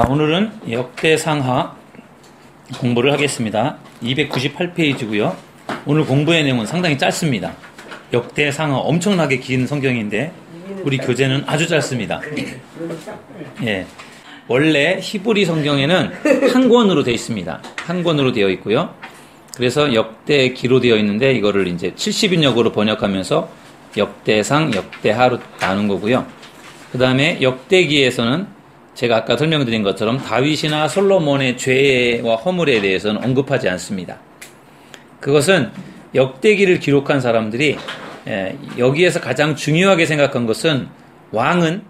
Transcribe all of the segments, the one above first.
오늘은 역대상하 공부를 하겠습니다. 298페이지고요. 오늘 공부의 내용은 상당히 짧습니다. 역대상하 엄청나게 긴 성경인데 우리 교재는 아주 짧습니다. 예. 원래 히브리 성경에는 한 권으로 되어 있습니다. 한 권으로 되어 있고요. 그래서 역대기로 되어 있는데 이거를 이제 70인역으로 번역하면서 역대상, 역대하로 나눈 거고요. 그 다음에 역대기에서는 제가 아까 설명드린 것처럼 다윗이나 솔로몬의 죄와 허물에 대해서는 언급하지 않습니다. 그것은 역대기를 기록한 사람들이 여기에서 가장 중요하게 생각한 것은 왕은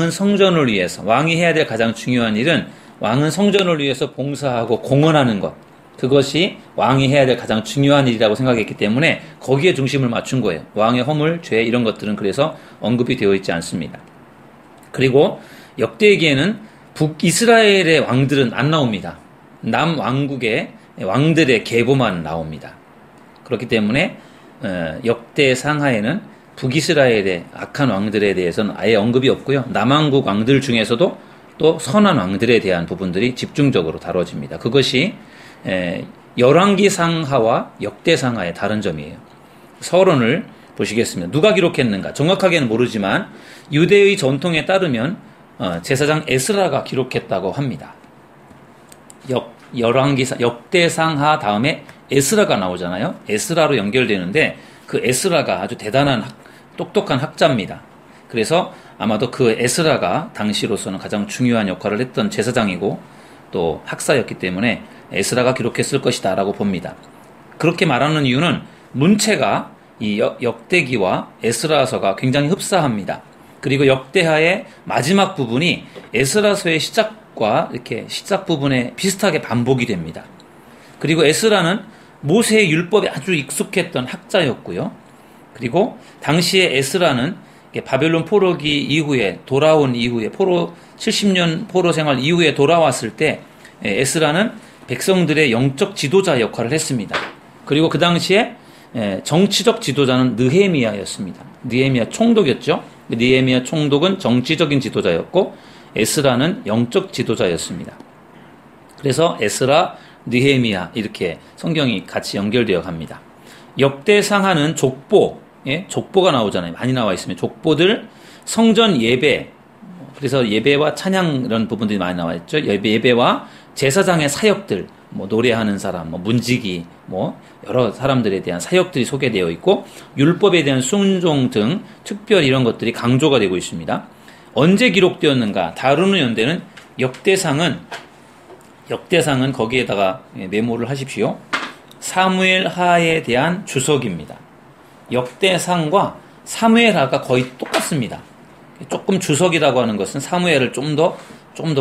성전을 위해서, 왕이 해야 될 가장 중요한 일은 왕은 성전을 위해서 봉사하고 공헌하는 것, 그것이 왕이 해야 될 가장 중요한 일이라고 생각했기 때문에 거기에 중심을 맞춘 거예요. 왕의 허물, 죄 이런 것들은 그래서 언급이 되어 있지 않습니다. 그리고 역대기에는 북이스라엘의 왕들은 안 나옵니다. 남왕국의 왕들의 계보만 나옵니다. 그렇기 때문에 역대상하에는 북이스라엘의 악한 왕들에 대해서는 아예 언급이 없고요. 남왕국 왕들 중에서도 또 선한 왕들에 대한 부분들이 집중적으로 다뤄집니다. 그것이 열왕기상하와 역대상하의 다른 점이에요. 서론을 보시겠습니다. 누가 기록했는가? 정확하게는 모르지만 유대의 전통에 따르면 제사장 에스라가 기록했다고 합니다. 역대상하 다음에 에스라가 나오잖아요. 에스라로 연결되는데 그 에스라가 아주 대단한 똑똑한 학자입니다. 그래서 아마도 그 에스라가 당시로서는 가장 중요한 역할을 했던 제사장이고 또 학사였기 때문에 에스라가 기록했을 것이다 라고 봅니다. 그렇게 말하는 이유는 문체가 이 역대기와 에스라서가 굉장히 흡사합니다. 그리고 역대하의 마지막 부분이 에스라서의 시작과 이렇게 시작 부분에 비슷하게 반복이 됩니다. 그리고 에스라는 모세의 율법에 아주 익숙했던 학자였고요. 그리고 당시에 에스라는 바벨론 포로기 이후에 돌아온 이후에 70년 포로 생활 이후에 돌아왔을 때 에스라는 백성들의 영적 지도자 역할을 했습니다. 그리고 그 당시에 정치적 지도자는 느헤미야였습니다. 느헤미야 총독이었죠. 느헤미야 총독은 정치적인 지도자였고 에스라는 영적 지도자였습니다. 그래서 에스라, 느헤미야 이렇게 성경이 같이 연결되어 갑니다. 역대상하는 족보가 나오잖아요. 많이 나와 있으면 족보들, 성전 예배, 그래서 예배와 찬양 이런 부분들이 많이 나와 있죠. 예배와 제사장의 사역들, 노래하는 사람, 문지기, 여러 사람들에 대한 사역들이 소개되어 있고 율법에 대한 순종 등 특별히 이런 것들이 강조가 되고 있습니다. 언제 기록되었는가? 다루는 연대는 역대상은 거기에다가 메모를 하십시오. 사무엘하에 대한 주석입니다. 역대상과 사무엘하가 거의 똑같습니다. 조금 주석이라고 하는 것은 사무엘을 좀 더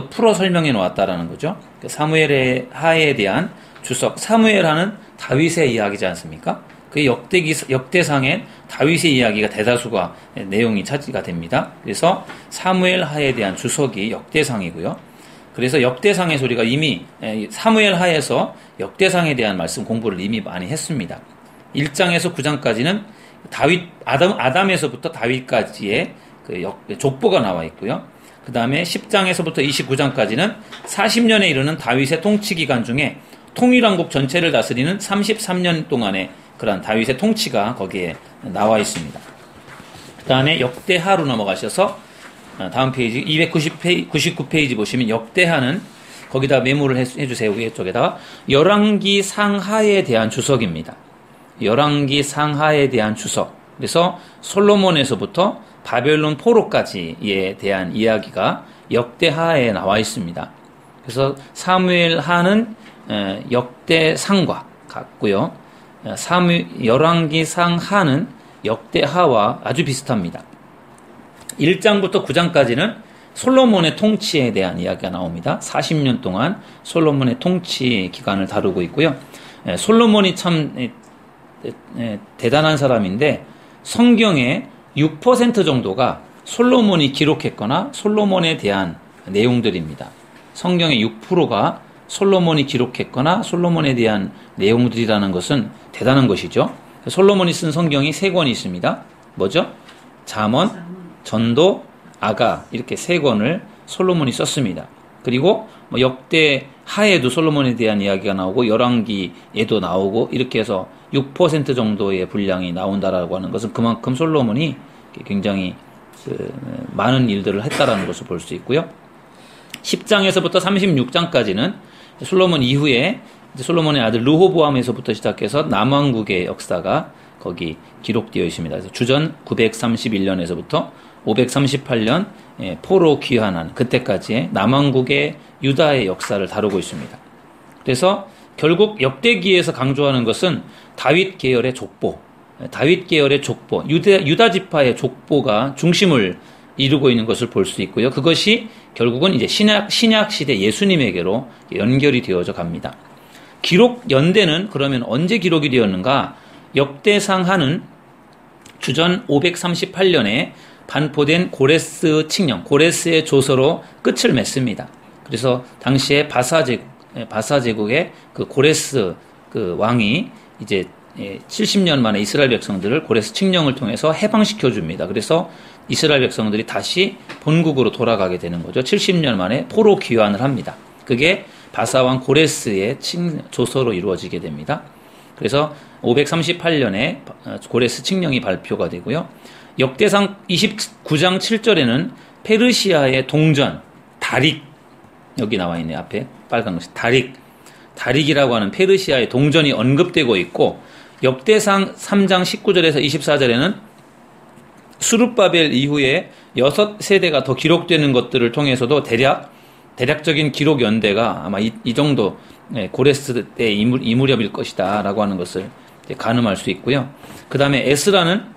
풀어 설명해 놓았다라는 거죠. 사무엘하에 대한 주석, 사무엘하는 다윗의 이야기지 않습니까? 그 역대상엔 다윗의 이야기가 대다수가 내용이 차지가 됩니다. 그래서 사무엘하에 대한 주석이 역대상이고요. 그래서 역대상의 소리가 이미 사무엘하에서 역대상에 대한 말씀 공부를 이미 많이 했습니다. 1장에서 9장까지는 아담에서부터 다윗까지의 족보가 나와 있고요. 그 다음에 10장에서부터 29장까지는 40년에 이르는 다윗의 통치 기간 중에 통일왕국 전체를 다스리는 33년 동안의 그런 다윗의 통치가 거기에 나와 있습니다. 그 다음에 역대하로 넘어가셔서 다음 페이지 299페이지 보시면 역대하는 거기다 메모를 해주세요. 위에 쪽에다가 열왕기 상하에 대한 주석입니다. 열왕기 상하에 대한 주석. 그래서 솔로몬에서부터 바벨론 포로까지에 대한 이야기가 역대하에 나와 있습니다. 그래서 사무엘하는 역대상과 같고요. 열왕기상하는 역대하와 아주 비슷합니다. 1장부터 9장까지는 솔로몬의 통치에 대한 이야기가 나옵니다. 40년 동안 솔로몬의 통치 기간을 다루고 있고요. 솔로몬이 참 대단한 사람인데 성경의 6% 정도가 솔로몬이 기록했거나 솔로몬에 대한 내용들입니다. 성경의 6%가 솔로몬이 기록했거나 솔로몬에 대한 내용들이라는 것은 대단한 것이죠. 솔로몬이 쓴 성경이 3권이 있습니다. 뭐죠? 잠언, 전도, 아가 이렇게 3권을 솔로몬이 썼습니다. 그리고 뭐 역대 하에도 솔로몬에 대한 이야기가 나오고 열왕기에도 나오고 이렇게 해서 6% 정도의 분량이 나온다라고 하는 것은 그만큼 솔로몬이 굉장히 많은 일들을 했다라는 것을 볼 수 있고요. 10장에서부터 36장까지는 솔로몬 이후에 솔로몬의 아들 르호보암에서부터 시작해서 남왕국의 역사가 거기 기록되어 있습니다. 그래서 주전 931년에서부터 538년 포로 귀환한 그때까지의 남왕국의 유다의 역사를 다루고 있습니다. 그래서 결국 역대기에서 강조하는 것은 다윗 계열의 족보, 유다 지파의 족보가 중심을 이루고 있는 것을 볼 수 있고요. 그것이 결국은 이제 신약 시대 예수님에게로 연결이 되어져 갑니다. 기록 연대는 그러면 언제 기록이 되었는가? 역대상하는 주전 538년에 반포된 고레스 칙령, 고레스의 조서로 끝을 맺습니다. 그래서 당시에 바사 제국의 그 고레스 그 왕이 이제 70년 만에 이스라엘 백성들을 고레스 칙령을 통해서 해방시켜 줍니다. 그래서 이스라엘 백성들이 다시 본국으로 돌아가게 되는 거죠. 70년 만에 포로 귀환을 합니다. 그게 바사왕 고레스의 조서로 이루어지게 됩니다. 그래서 538년에 고레스 칙령이 발표가 되고요. 역대상 29장 7절에는 페르시아의 동전, 다릭, 여기 나와 있네요. 앞에 빨간 것이 다릭이라고 하는 페르시아의 동전이 언급되고 있고, 역대상 3장 19절에서 24절에는 수룹바벨 이후에 6세대가 더 기록되는 것들을 통해서도 대략적인 기록 연대가 아마 이 정도 고레스 때 이 무렵일 것이다 라고 하는 것을 가늠할 수 있고요. 그 다음에 에스라는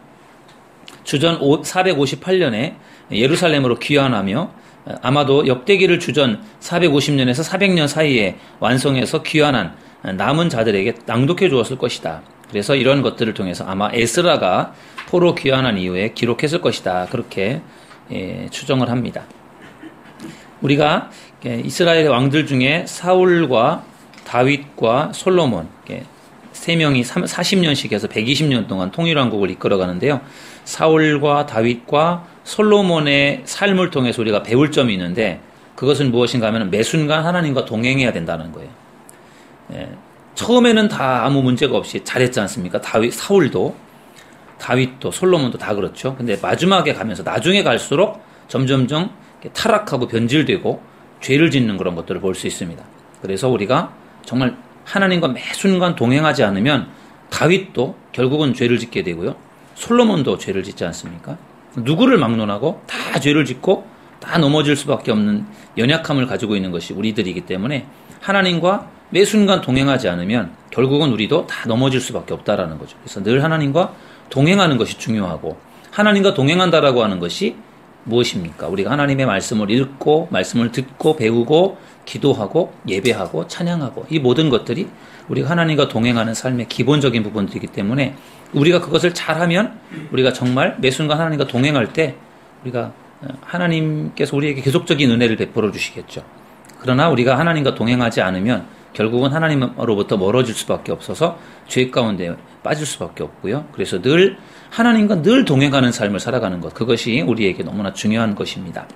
주전 458년에 예루살렘으로 귀환하며 아마도 역대기를 주전 450년에서 400년 사이에 완성해서 귀환한 남은 자들에게 낭독해 주었을 것이다. 그래서 이런 것들을 통해서 아마 에스라가 포로 귀환한 이후에 기록했을 것이다. 그렇게 추정을 합니다. 우리가 이스라엘의 왕들 중에 사울과 다윗과 솔로몬 세 명이 40년씩 해서 120년 동안 통일왕국을 이끌어가는데요. 사울과 다윗과 솔로몬의 삶을 통해서 우리가 배울 점이 있는데, 그것은 무엇인가 하면 매 순간 하나님과 동행해야 된다는 거예요. 처음에는 다 아무 문제가 없이 잘했지 않습니까? 사울도, 다윗도, 솔로몬도 다 그렇죠. 근데 마지막에 가면서 나중에 갈수록 점점점 타락하고 변질되고 죄를 짓는 그런 것들을 볼 수 있습니다. 그래서 우리가 정말 하나님과 매 순간 동행하지 않으면 다윗도 결국은 죄를 짓게 되고요. 솔로몬도 죄를 짓지 않습니까? 누구를 막론하고 다 죄를 짓고 다 넘어질 수밖에 없는 연약함을 가지고 있는 것이 우리들이기 때문에 하나님과 매 순간 동행하지 않으면 결국은 우리도 다 넘어질 수밖에 없다라는 거죠. 그래서 늘 하나님과 동행하는 것이 중요하고, 하나님과 동행한다라고 하는 것이 무엇입니까? 우리가 하나님의 말씀을 읽고 말씀을 듣고 배우고 기도하고 예배하고 찬양하고, 이 모든 것들이 우리가 하나님과 동행하는 삶의 기본적인 부분들이기 때문에 우리가 그것을 잘하면 우리가 정말 매 순간 하나님과 동행할 때 우리가 하나님께서 우리에게 계속적인 은혜를 베풀어 주시겠죠. 그러나 우리가 하나님과 동행하지 않으면 결국은 하나님으로부터 멀어질 수밖에 없어서 죄 가운데 빠질 수밖에 없고요. 그래서 늘 하나님과 늘 동행하는 삶을 살아가는 것, 그것이 우리에게 너무나 중요한 것입니다.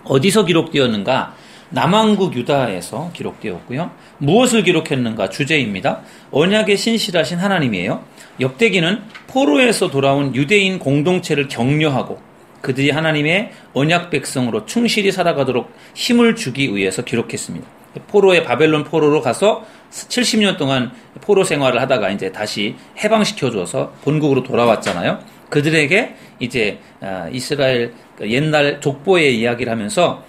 어디서 기록되었는가? 남왕국 유다에서 기록되었고요. 무엇을 기록했는가? 주제입니다. 언약의 신실하신 하나님이에요. 역대기는 포로에서 돌아온 유대인 공동체를 격려하고 그들이 하나님의 언약 백성으로 충실히 살아가도록 힘을 주기 위해서 기록했습니다. 바벨론 포로로 가서 70년 동안 포로 생활을 하다가 이제 다시 해방시켜줘서 본국으로 돌아왔잖아요. 그들에게 이제 이스라엘 옛날 족보의 이야기를 하면서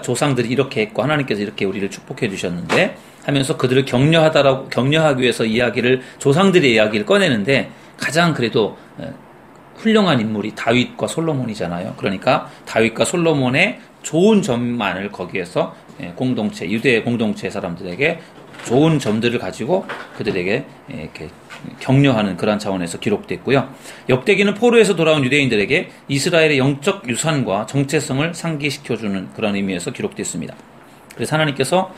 조상들이 이렇게 했고 하나님께서 이렇게 우리를 축복해 주셨는데 하면서 그들을 격려하기 위해서 조상들의 이야기를 꺼내는데, 가장 그래도 훌륭한 인물이 다윗과 솔로몬이잖아요. 그러니까 다윗과 솔로몬의 좋은 점만을 거기에서 유대 공동체 사람들에게 좋은 점들을 가지고 그들에게 이렇게 격려하는 그런 차원에서 기록됐고요. 역대기는 포로에서 돌아온 유대인들에게 이스라엘의 영적 유산과 정체성을 상기시켜주는 그런 의미에서 기록됐습니다. 그래서 하나님께서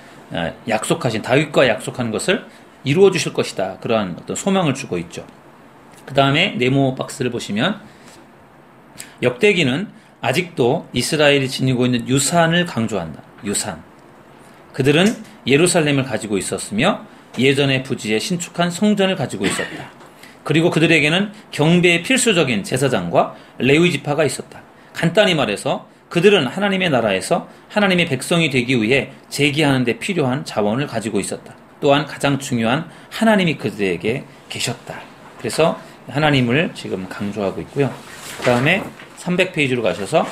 다윗과 약속한 것을 이루어 주실 것이다, 그러한 어떤 소망을 주고 있죠. 그 다음에 네모 박스를 보시면 역대기는 아직도 이스라엘이 지니고 있는 유산을 강조한다. 그들은 예루살렘을 가지고 있었으며 예전의 부지에 신축한 성전을 가지고 있었다. 그리고 그들에게는 경배의 필수적인 제사장과 레위 지파가 있었다. 간단히 말해서 그들은 하나님의 나라에서 하나님의 백성이 되기 위해 제기하는 데 필요한 자원을 가지고 있었다. 또한 가장 중요한 하나님이 그들에게 계셨다. 그래서 하나님을 지금 강조하고 있고요. 그 다음에 300페이지로 가셔서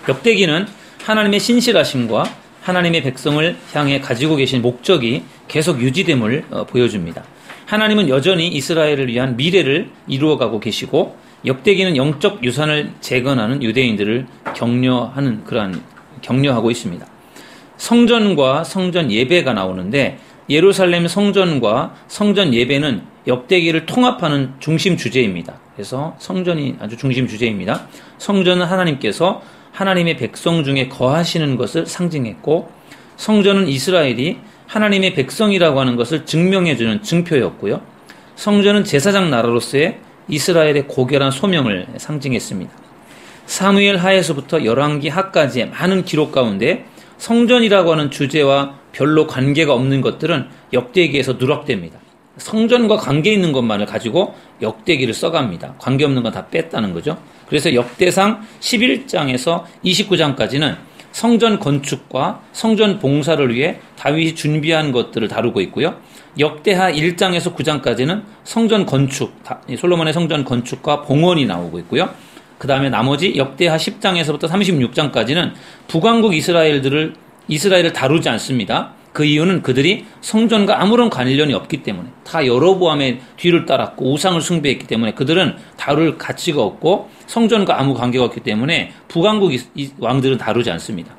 역대기는 하나님의 신실하심과 하나님의 백성을 향해 가지고 계신 목적이 계속 유지됨을 보여줍니다. 하나님은 여전히 이스라엘을 위한 미래를 이루어가고 계시고 역대기는 영적 유산을 재건하는 유대인들을 격려하고 있습니다. 성전과 성전 예배가 나오는데 예루살렘 성전과 성전 예배는 역대기를 통합하는 중심 주제입니다. 그래서 성전이 아주 중심 주제입니다. 성전은 하나님께서 하나님의 백성 중에 거하시는 것을 상징했고 성전은 이스라엘이 하나님의 백성이라고 하는 것을 증명해주는 증표였고요. 성전은 제사장 나라로서의 이스라엘의 고결한 소명을 상징했습니다. 사무엘 하에서부터 열왕기 하까지의 많은 기록 가운데 성전이라고 하는 주제와 별로 관계가 없는 것들은 역대기에서 누락됩니다. 성전과 관계 있는 것만을 가지고 역대기를 써갑니다. 관계없는 건 다 뺐다는 거죠. 그래서 역대상 11장에서 29장까지는 성전 건축과 성전 봉사를 위해 다윗이 준비한 것들을 다루고 있고요. 역대하 1장에서 9장까지는 성전 건축, 솔로몬의 성전 건축과 봉헌이 나오고 있고요. 그 다음에 나머지 역대하 10장에서부터 36장까지는 북왕국 이스라엘을 다루지 않습니다. 그 이유는 그들이 성전과 아무런 관련이 없기 때문에 다 여로보암의 뒤를 따랐고 우상을 숭배했기 때문에 그들은 다룰 가치가 없고 성전과 아무 관계가 없기 때문에 북왕국 왕들은 다루지 않습니다.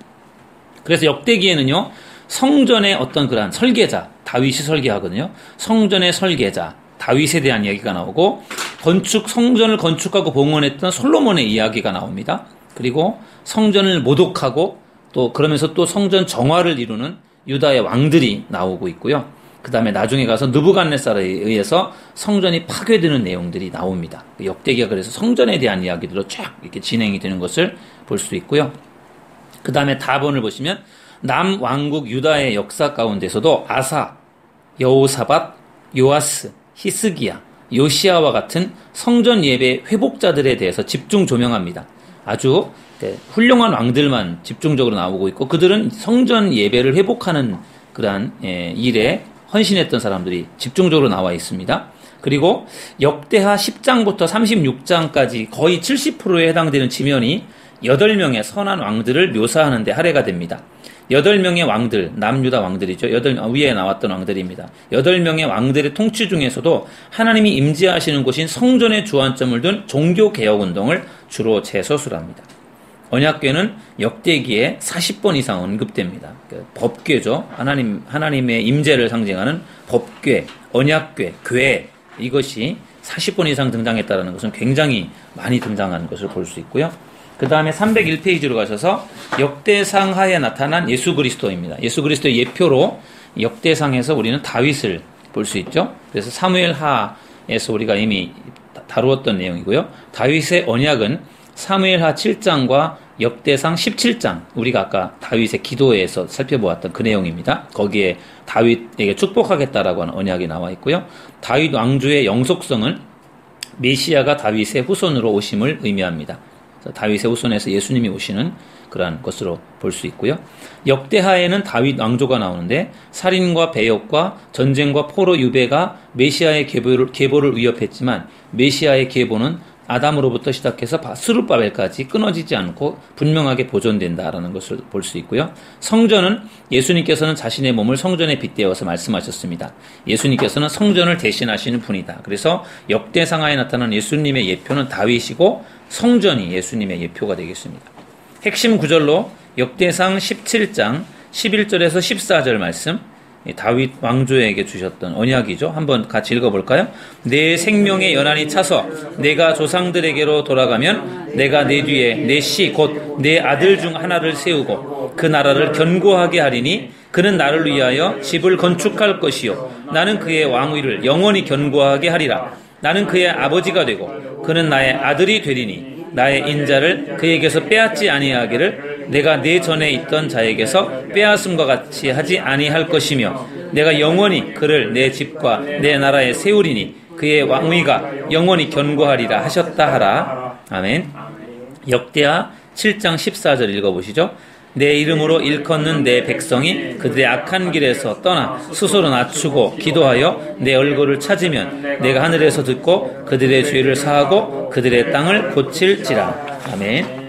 그래서 역대기에는요 성전의 어떤 그러한 설계자 다윗이 설계하거든요. 성전의 설계자 다윗에 대한 이야기가 나오고 성전을 건축하고 봉헌했던 솔로몬의 이야기가 나옵니다. 그리고 성전을 모독하고 또 그러면서 또 성전 정화를 이루는 유다의 왕들이 나오고 있고요. 그 다음에 나중에 가서 느부갓네살에 의해서 성전이 파괴되는 내용들이 나옵니다. 역대기가 그래서 성전에 대한 이야기들로 쫙 이렇게 진행이 되는 것을 볼 수 있고요. 그 다음에 다본을 보시면 남왕국 유다의 역사 가운데서도 아사, 여호사밧, 요아스, 히스기야, 요시아와 같은 성전 예배 회복자들에 대해서 집중 조명합니다. 아주 훌륭한 왕들만 집중적으로 나오고 있고 그들은 성전 예배를 회복하는 그러한 일에 헌신했던 사람들이 집중적으로 나와 있습니다. 그리고 역대하 10장부터 36장까지 거의 70%에 해당되는 지면이 8명의 선한 왕들을 묘사하는 데 할애가 됩니다. 8명의 왕들, 남유다 왕들이죠. 위에 나왔던 왕들입니다. 8명의 왕들의 통치 중에서도 하나님이 임재하시는 곳인 성전에 주안점을 둔 종교개혁운동을 주로 재서술합니다. 언약궤는 역대기에 40번 이상 언급됩니다. 법궤죠. 하나님의 임재를 상징하는 법궤, 언약궤, 궤 이것이 40번 이상 등장했다는 것은 굉장히 많이 등장하는 것을 볼 수 있고요. 그 다음에 301페이지로 가셔서 역대상 하에 나타난 예수 그리스도입니다. 예수 그리스도의 예표로 역대상에서 우리는 다윗을 볼 수 있죠. 그래서 사무엘 하에서 우리가 이미 다루었던 내용이고요. 다윗의 언약은 사무엘하 7장과 역대상 17장 우리가 아까 다윗의 기도에서 살펴보았던 그 내용입니다. 거기에 다윗에게 축복하겠다라고 하는 언약이 나와 있고요. 다윗 왕조의 영속성은 메시아가 다윗의 후손으로 오심을 의미합니다. 다윗의 후손에서 예수님이 오시는 그러한 것으로 볼 수 있고요. 역대하에는 다윗 왕조가 나오는데 살인과 배역과 전쟁과 포로 유배가 메시아의 계보를 위협했지만 메시아의 계보는 아담으로부터 시작해서 스룹바벨까지 끊어지지 않고 분명하게 보존된다라는 것을 볼 수 있고요. 성전은 예수님께서는 자신의 몸을 성전에 빗대어서 말씀하셨습니다. 예수님께서는 성전을 대신하시는 분이다. 그래서 역대상하에 나타난 예수님의 예표는 다윗이고 성전이 예수님의 예표가 되겠습니다. 핵심 구절로 역대상 17장 11절에서 14절 말씀 다윗 왕조에게 주셨던 언약이죠. 한번 같이 읽어볼까요? 내 생명의 연한이 차서 내가 조상들에게로 돌아가면 내가 내 뒤에 내 씨 곧 내 아들 중 하나를 세우고 그 나라를 견고하게 하리니 그는 나를 위하여 집을 건축할 것이요 나는 그의 왕위를 영원히 견고하게 하리라. 나는 그의 아버지가 되고 그는 나의 아들이 되리니 나의 인자를 그에게서 빼앗지 아니하기를 내가 내 전에 있던 자에게서 빼앗음과 같이 하지 아니할 것이며 내가 영원히 그를 내 집과 내 나라에 세우리니 그의 왕위가 영원히 견고하리라 하셨다 하라. 아멘. 역대하 7장 14절 읽어보시죠. 내 이름으로 일컫는 내 백성이 그들의 악한 길에서 떠나 스스로 낮추고 기도하여 내 얼굴을 찾으면 내가 하늘에서 듣고 그들의 죄를 사하고 그들의 땅을 고칠지라. 아멘.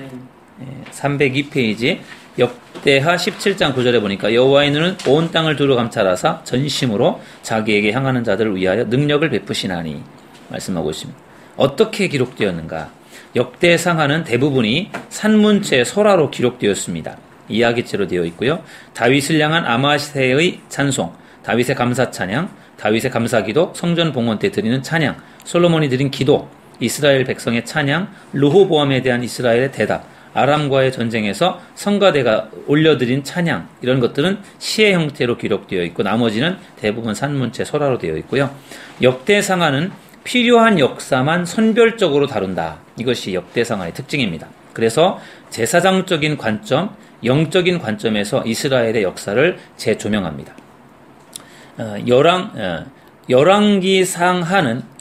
302페이지 역대하 17장 9절에 보니까 여호와의 눈은 온 땅을 두루 감찰하사 전심으로 자기에게 향하는 자들을 위하여 능력을 베푸시나니 말씀하고 있습니다. 어떻게 기록되었는가? 역대상하는 대부분이 산문체 설화로 기록되었습니다. 이야기체로 되어 있고요. 다윗을 향한 아마세의 찬송, 다윗의 감사 찬양, 다윗의 감사기도, 성전 봉헌 때 드리는 찬양, 솔로몬이 드린 기도, 이스라엘 백성의 찬양, 르호보암에 대한 이스라엘의 대답, 아람과의 전쟁에서 성가대가 올려드린 찬양, 이런 것들은 시의 형태로 기록되어 있고 나머지는 대부분 산문체 설화로 되어 있고요. 역대상하는 필요한 역사만 선별적으로 다룬다. 이것이 역대상하의 특징입니다. 그래서 제사장적인 관점, 영적인 관점에서 이스라엘의 역사를 재조명합니다.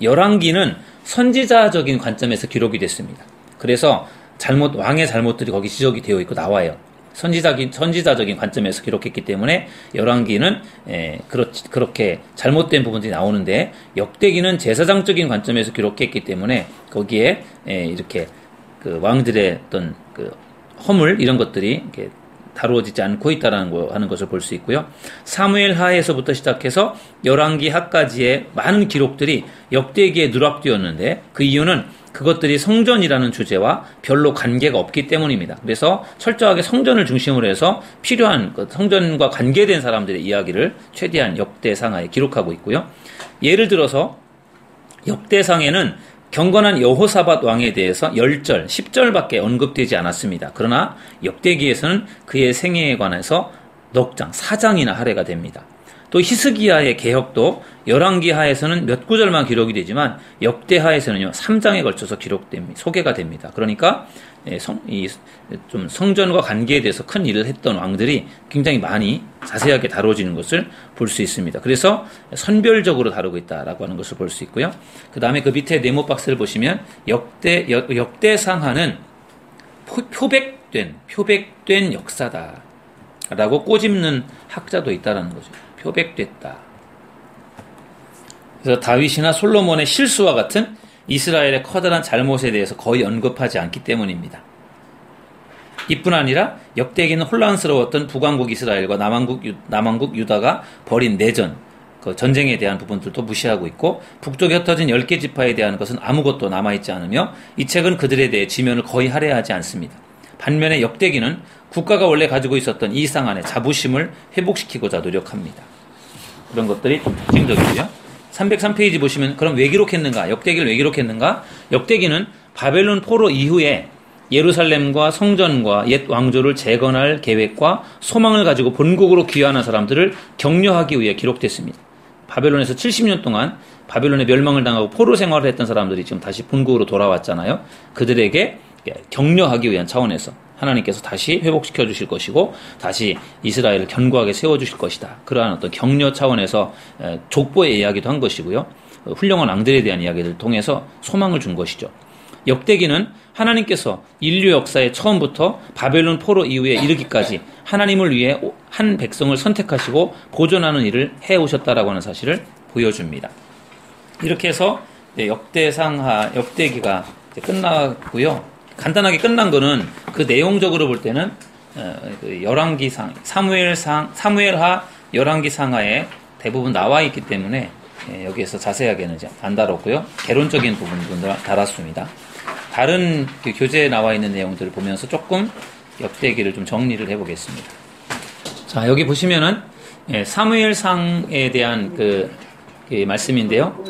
열왕기는 선지자적인 관점에서 기록이 됐습니다. 그래서 왕의 잘못들이 거기 지적이 되어 있고 나와요. 선지자적인 관점에서 기록했기 때문에 열왕기는 그렇게 잘못된 부분들이 나오는데 역대기는 제사장적인 관점에서 기록했기 때문에 거기에 이렇게 그 왕들의 어떤 그 허물 이런 것들이 이렇게 다루어지지 않고 있다는 것을 볼 수 있고요. 사무엘 하에서부터 시작해서 열왕기 하까지의 많은 기록들이 역대기에 누락되었는데 그 이유는 그것들이 성전이라는 주제와 별로 관계가 없기 때문입니다. 그래서 철저하게 성전을 중심으로 해서 필요한 성전과 관계된 사람들의 이야기를 최대한 역대상하에 기록하고 있고요. 예를 들어서 역대상에는 경건한 여호사밧 왕에 대해서 10절, 10절밖에 언급되지 않았습니다. 그러나 역대기에서는 그의 생애에 관해서 넉 장, 4장이나 할애가 됩니다. 또 히스기야의 개혁도 열왕기 하에서는 몇 구절만 기록이 되지만 역대 하에서는요 3장에 걸쳐서 기록됩니다. 소개가 됩니다. 그러니까 좀 성전과 관계에 대해서 큰 일을 했던 왕들이 굉장히 많이 자세하게 다뤄지는 것을 볼 수 있습니다. 그래서 선별적으로 다루고 있다라고 하는 것을 볼 수 있고요. 그 다음에 그 밑에 네모 박스를 보시면 역대상하는 표백된 역사다라고 꼬집는 학자도 있다라는 거죠. 표백됐다. 그래서 다윗이나 솔로몬의 실수와 같은 이스라엘의 커다란 잘못에 대해서 거의 언급하지 않기 때문입니다. 이뿐 아니라 역대기는 혼란스러웠던 북왕국 이스라엘과 남왕국 유다가 벌인 내전, 그 전쟁에 대한 부분들도 무시하고 있고 북쪽에 흩어진 10개 지파에 대한 것은 아무것도 남아있지 않으며 이 책은 그들에 대해 지면을 거의 할애하지 않습니다. 반면에 역대기는 국가가 원래 가지고 있었던 이상한의 자부심을 회복시키고자 노력합니다. 그런 것들이 좀 특징적이고요. 303페이지 보시면 그럼 왜 기록했는가? 역대기를 왜 기록했는가? 역대기는 바벨론 포로 이후에 예루살렘과 성전과 옛 왕조를 재건할 계획과 소망을 가지고 본국으로 귀환한 사람들을 격려하기 위해 기록됐습니다. 바벨론에서 70년 동안 바벨론의 멸망을 당하고 포로 생활을 했던 사람들이 지금 다시 본국으로 돌아왔잖아요. 그들에게 격려하기 위한 차원에서 하나님께서 다시 회복시켜 주실 것이고 다시 이스라엘을 견고하게 세워주실 것이다. 그러한 어떤 격려 차원에서 족보의 이야기도 한 것이고요. 훌륭한 왕들에 대한 이야기를 통해서 소망을 준 것이죠. 역대기는 하나님께서 인류 역사의 처음부터 바벨론 포로 이후에 이르기까지 하나님을 위해 한 백성을 선택하시고 보존하는 일을 해오셨다라고 하는 사실을 보여줍니다. 이렇게 해서 역대기가 끝나고요. 간단하게 끝난 거는 그 내용적으로 볼 때는 열왕기상, 사무엘하, 열왕기상하에 대부분 나와 있기 때문에 여기에서 자세하게는 안 다뤘고요. 개론적인 부분들을 다뤘습니다. 다른 그 교재에 나와 있는 내용들을 보면서 조금 역대기를 좀 정리를 해보겠습니다. 자, 여기 보시면은 사무엘상에 대한 그 말씀인데요.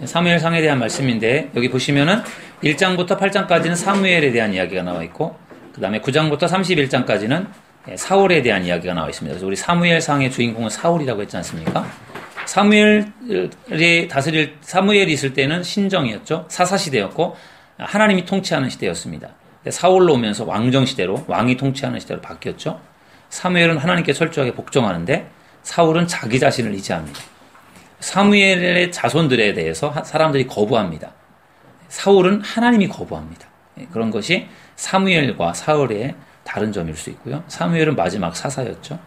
사무엘상에 대한 말씀인데 여기 보시면은 1장부터 8장까지는 사무엘에 대한 이야기가 나와 있고 그 다음에 9장부터 31장까지는 사울에 대한 이야기가 나와 있습니다. 그래서 우리 사무엘상의 주인공은 사울이라고 했지 않습니까? 사무엘이 있을 때는 신정이었죠. 사사시대였고 하나님이 통치하는 시대였습니다. 근데 사울로 오면서 왕정 시대로 왕이 통치하는 시대로 바뀌었죠. 사무엘은 하나님께 철저하게 복종하는데 사울은 자기 자신을 의지합니다. 사무엘의 자손들에 대해서 사람들이 거부합니다. 사울은 하나님이 거부합니다. 그런 것이 사무엘과 사울의 다른 점일 수 있고요. 사무엘은 마지막 사사였죠.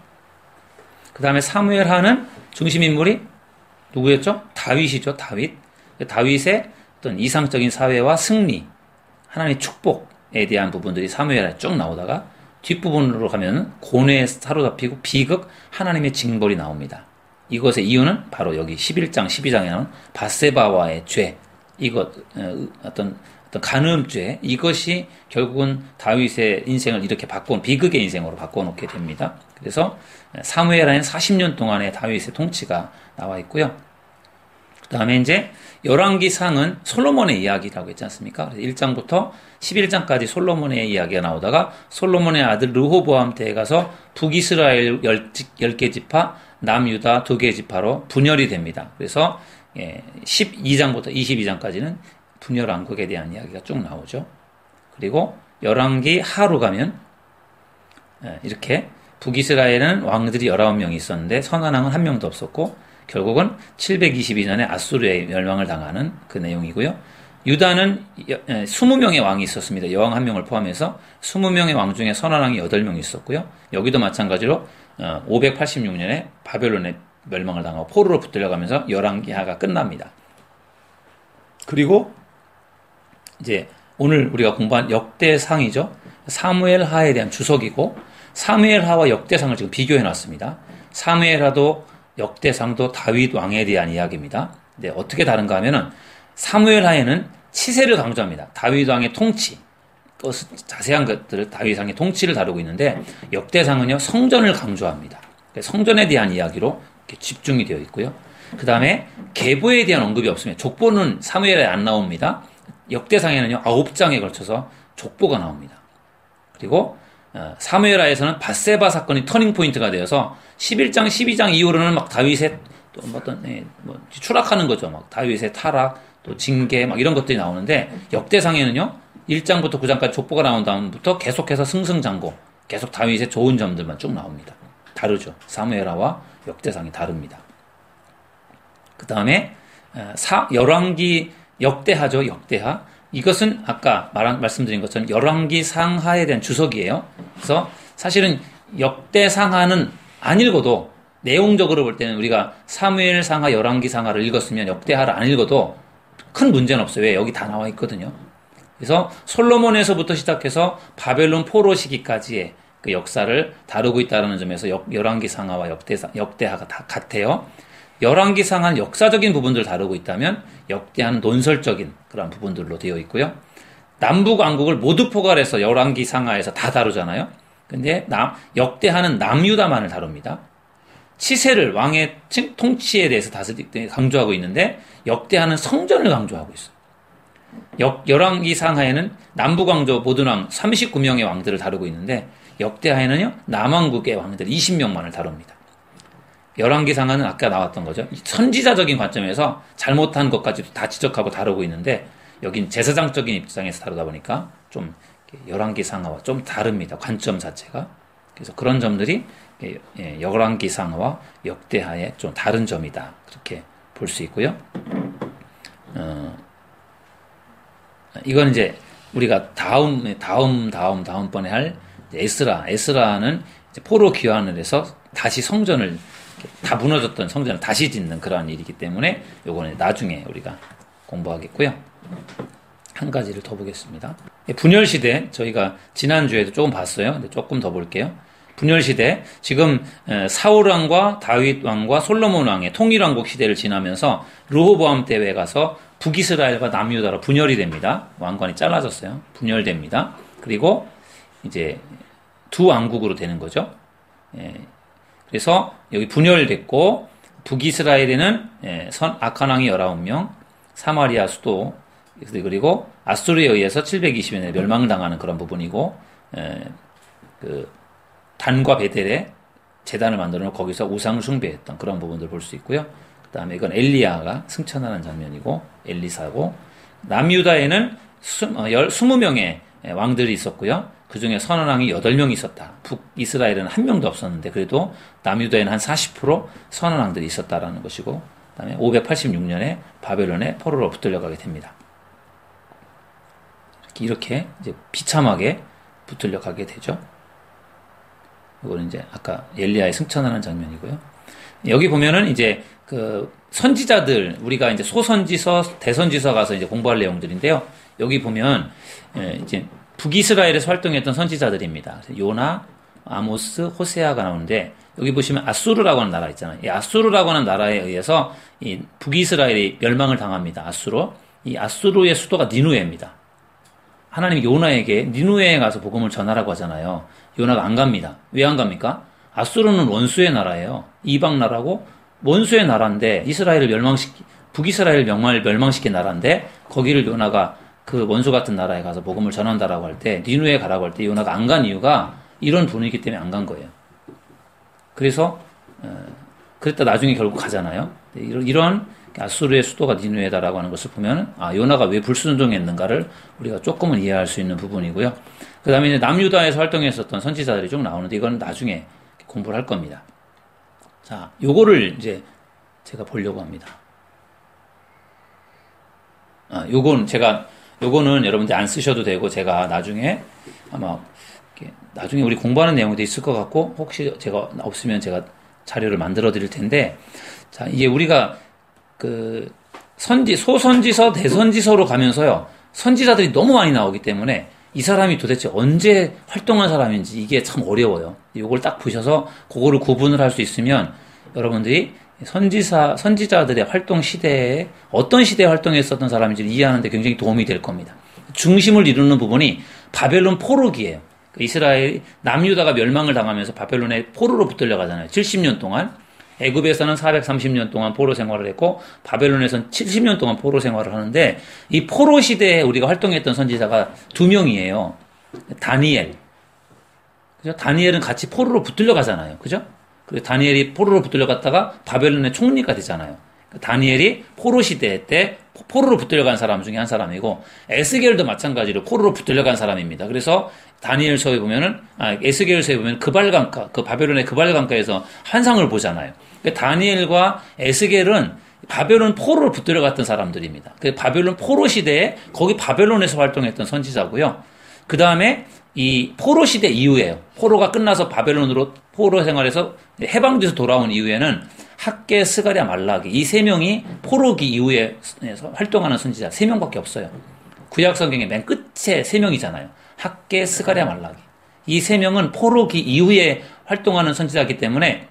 그 다음에 사무엘하는 중심인물이 누구였죠? 다윗이죠. 다윗의 어떤 이상적인 사회와 승리, 하나님의 축복에 대한 부분들이 사무엘에 쭉 나오다가 뒷부분으로 가면 고뇌에 사로잡히고 비극, 하나님의 징벌이 나옵니다. 이것의 이유는 바로 여기 11장, 12장에 나오는 밧세바와의 죄, 어떤 간음죄, 이것이 결국은 다윗의 인생을 이렇게 비극의 인생으로 바꿔놓게 됩니다. 그래서 사무엘하는 40년 동안의 다윗의 통치가 나와 있고요. 그 다음에 이제 열왕기상은 솔로몬의 이야기라고 했지 않습니까? 1장부터 11장까지 솔로몬의 이야기가 나오다가 솔로몬의 아들 르호보암 때에 가서 북이스라엘 10개 지파, 남유다 2개 지파로 분열이 됩니다. 그래서 12장부터 22장까지는 분열 왕국에 대한 이야기가 쭉 나오죠. 그리고 열왕기 하로 가면 이렇게 북이스라엘은 왕들이 19명이 있었는데 선한 왕은 한 명도 없었고 결국은 722년에 아수르에 멸망을 당하는 그 내용이고요. 유다는 20명의 왕이 있었습니다. 여왕 1명을 포함해서 20명의 왕 중에 선한 왕이 8명이 있었고요. 여기도 마찬가지로 586년에 바벨론에 멸망을 당하고 포로로 붙들려가면서 열왕기하가 끝납니다. 그리고 이제 오늘 우리가 공부한 역대상이죠. 사무엘하에 대한 주석이고 사무엘하와 역대상을 지금 비교해 놨습니다. 사무엘하도 역대상도 다윗 왕에 대한 이야기입니다. 근데 어떻게 다른가 하면은 사무엘하에는 치세를 강조합니다. 다윗 왕의 통치, 자세한 것들을 다윗 왕의 통치를 다루고 있는데 역대상은요 성전을 강조합니다. 성전에 대한 이야기로 이렇게 집중이 되어 있고요. 그 다음에 계보에 대한 언급이 없습니다. 족보는 사무엘에 안 나옵니다. 역대상에는요 9장에 걸쳐서 족보가 나옵니다. 그리고 사무엘하에서는 밧세바 사건이 터닝 포인트가 되어서 11장, 12장 이후로는 막 다윗의 또 추락하는 거죠. 막 다윗의 타락, 또 징계, 막 이런 것들이 나오는데 역대상에는요 1장부터 9장까지 족보가 나온 다음부터 계속해서 승승장구, 계속 다윗의 좋은 점들만 쭉 나옵니다. 다르죠. 사무엘하와 역대상이 다릅니다. 그 다음에 열왕기 역대하죠. 역대하. 이것은 아까 말씀드린 것처럼 열왕기 상하에 대한 주석이에요. 그래서 사실은 역대상하는 안 읽어도 내용적으로 볼 때는 우리가 사무엘 상하, 열왕기 상하를 읽었으면 역대하를 안 읽어도 큰 문제는 없어요. 왜? 여기 다 나와 있거든요. 그래서 솔로몬에서부터 시작해서 바벨론 포로 시기까지의 그 역사를 다루고 있다는 점에서 열왕기 상하와 역대하가 다 같아요. 열왕기 상하는 역사적인 부분들을 다루고 있다면 역대하는 논설적인 그런 부분들로 되어 있고요. 남북 왕국을 모두 포괄해서 열왕기 상하에서 다 다루잖아요. 근데 역대하는 남유다만을 다룹니다. 치세를 왕의 통치에 대해서 강조하고 있는데 역대하는 성전을 강조하고 있어요. 열왕기 상하에는 남북 왕조 모든 왕 39명의 왕들을 다루고 있는데 역대하에는요 남왕국의 왕들 20명만을 다룹니다. 열왕기 상하는 아까 나왔던 거죠. 선지자적인 관점에서 잘못한 것까지도 다 지적하고 다루고 있는데 여긴 제사장적인 입장에서 다루다 보니까 좀 열왕기 상하와 좀 다릅니다. 관점 자체가. 그래서 그런 점들이 열왕기 상하와 역대하의 좀 다른 점이다. 그렇게 볼 수 있고요. 이건 이제 우리가 다음번에 할 에스라는 이제 포로 귀환을 해서 다시 성전을 다 무너졌던 성전을 다시 짓는 그러한 일이기 때문에 요거는 나중에 우리가 공부하겠고요. 한 가지를 더 보겠습니다. 분열시대 저희가 지난주에도 조금 봤어요. 근데 조금 더 볼게요. 분열시대 지금 사울왕과 다윗왕과 솔로몬왕의 통일왕국 시대를 지나면서 르호보암 때에 가서 북이스라엘과 남유다로 분열이 됩니다. 왕관이 잘라졌어요. 분열됩니다. 그리고 이제 두 왕국으로 되는 거죠. 그래서 여기 분열됐고 북이스라엘에는 악한 왕이 19명, 사마리아 수도 그리고 아수르에 의해서 720년에 멸망을 당하는 그런 부분이고 그 단과 베델에 제단을 만들어 놓고 거기서 우상을 숭배했던 그런 부분들을 볼 수 있고요. 그 다음에 이건 엘리야가 승천하는 장면이고 엘리사고 남유다에는 20명의 왕들이 있었고요. 그 중에 선언왕이 8명이 있었다. 북이스라엘은 1명도 없었는데 그래도 남유다에는 한 40% 선언왕들이 있었다라는 것이고, 그다음에 586년에 바벨론에 포로로 붙들려가게 됩니다. 이렇게 이제 비참하게 붙들려가게 되죠. 이거는 이제 아까 엘리야의 승천하는 장면이고요. 여기 보면은 이제 그 선지자들, 우리가 이제 소선지서, 대선지서 가서 이제 공부할 내용들인데요. 여기 보면 이제 북이스라엘에서 활동했던 선지자들입니다. 요나, 아모스, 호세아가 나오는데, 여기 보시면 아수르라고 하는 나라 있잖아요. 이 아수르라고 하는 나라에 의해서 이 북이스라엘이 멸망을 당합니다. 아수르. 이 아수르의 수도가 니누에입니다. 하나님이 요나에게 니누에에 가서 복음을 전하라고 하잖아요. 요나가 안 갑니다. 왜 안 갑니까? 아수르는 원수의 나라예요. 이방 나라고 원수의 나라인데, 북이스라엘 멸망시킨 나라인데, 거기를 요나가 그 원수 같은 나라에 가서 복음을 전한다라고 할 때, 니누에 가라고 할 때 요나가 안 간 이유가 이런 분위기 때문에 안 간 거예요. 그래서 그랬다 나중에 결국 가잖아요. 이런 아수르의 수도가 니누에다라고 하는 것을 보면, 요나가 왜 불순종했는가를 우리가 조금은 이해할 수 있는 부분이고요. 그 다음에 이제 남유다에서 활동했었던 선지자들이 쭉 나오는데, 이건 나중에 공부를 할 겁니다. 자, 요거를 이제 제가 보려고 합니다. 요거는 여러분들 안 쓰셔도 되고, 제가 나중에 아마 나중에 우리 공부하는 내용도 있을 것 같고, 혹시 제가 없으면 제가 자료를 만들어 드릴 텐데, 자, 이게 우리가 그 소선지서, 대선지서로 가면서요, 선지자들이 너무 많이 나오기 때문에 이 사람이 도대체 언제 활동한 사람인지 이게 참 어려워요. 이걸 딱 보셔서 그거를 구분을 할 수 있으면 여러분들이 선지자들의 활동 시대에 어떤 시대에 활동했었던 사람인지를 이해하는 데 굉장히 도움이 될 겁니다. 중심을 이루는 부분이 바벨론 포로기예요. 이스라엘 남유다가 멸망을 당하면서 바벨론에 포로로 붙들려가잖아요. 70년 동안. 애굽에서는 430년 동안 포로 생활을 했고, 바벨론에서는 70년 동안 포로 생활을 하는데, 이 포로 시대에 우리가 활동했던 선지자가 2명이에요. 다니엘. 그죠? 다니엘은 같이 포로로 붙들려가잖아요. 그죠? 그래서 다니엘이 포로로 붙들려갔다가 바벨론의 총리가 되잖아요. 다니엘이 포로 시대 때 포로로 붙들려간 사람 중에 한 사람이고, 에스겔도 마찬가지로 포로로 붙들려간 사람입니다. 그래서 다니엘서에 보면은, 에스겔서에 보면 그발강가, 그 바벨론의 그발강가에서 환상을 보잖아요. 다니엘과 에스겔은 바벨론 포로로 붙들려갔던 사람들입니다. 그 바벨론 포로 시대에 거기 바벨론에서 활동했던 선지자고요. 그 다음에 이 포로 시대 이후에요. 포로가 끝나서 바벨론으로 포로 생활에서 해방돼서 돌아온 이후에는 학개, 스가랴, 말라기 이 세 명이 포로기 이후에 활동하는 선지자 3명밖에 없어요. 구약 성경의 맨 끝에 3명이잖아요. 학개, 스가랴, 말라기. 이 3명은 포로기 이후에 활동하는 선지자이기 때문에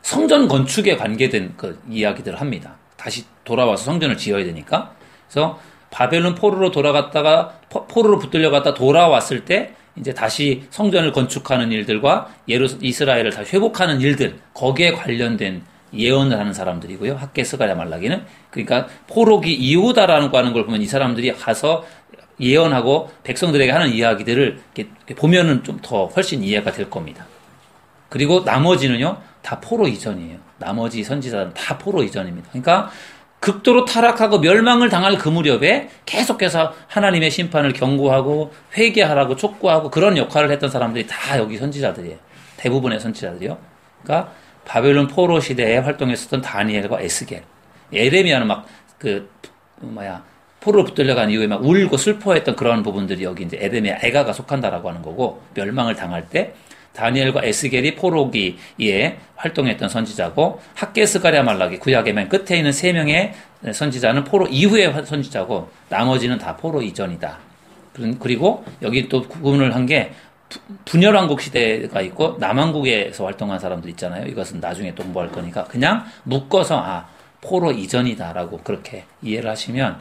성전 건축에 관계된 그 이야기들을 합니다. 다시 돌아와서 성전을 지어야 되니까. 그래서 바벨론 포로로 돌아갔다가 포로로 붙들려갔다 돌아왔을 때 이제 다시 성전을 건축하는 일들과 이스라엘을 다시 회복하는 일들, 거기에 관련된 예언을 하는 사람들이고요. 학개, 스가랴, 말라기는. 그러니까 포로기 이후다라는 거 하는 걸 보면 이 사람들이 가서 예언하고 백성들에게 하는 이야기들을 이렇게 보면은 좀 더 훨씬 이해가 될 겁니다. 그리고 나머지는요, 다 포로 이전이에요. 나머지 선지자들은 다 포로 이전입니다. 그러니까 극도로 타락하고 멸망을 당할 그 무렵에 계속해서 하나님의 심판을 경고하고 회개하라고 촉구하고 그런 역할을 했던 사람들이 다 여기 선지자들이에요. 대부분의 선지자들이요. 그러니까 바벨론 포로 시대에 활동했었던 다니엘과 에스겔. 예레미야는 포로로 붙들려간 이후에 막 울고 슬퍼했던 그런 부분들이 여기 이제 에레미야 애가가 속한다라고 하는 거고, 멸망을 당할 때 다니엘과 에스겔이 포로기에 활동했던 선지자고, 학개, 스가랴, 말라기 구약의 맨 끝에 있는 3명의 선지자는 포로 이후의 선지자고, 나머지는 다 포로 이전이다. 그리고 여기 또 구분을 한 게 분열왕국 시대가 있고 남왕국에서 활동한 사람들 있잖아요. 이것은 나중에 또 공부할 거니까 그냥 묶어서 포로 이전이다라고 그렇게 이해를 하시면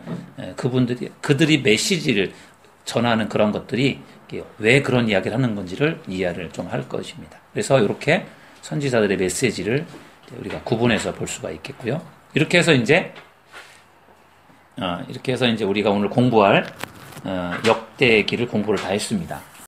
그들이 메시지를 전하는 그런 것들이 왜 그런 이야기를 하는 건지를 이해를 좀 할 것입니다. 그래서 이렇게 선지자들의 메시지를 우리가 구분해서 볼 수가 있겠고요. 이렇게 해서 이제 우리가 오늘 공부할 역대기를 공부를 다 했습니다.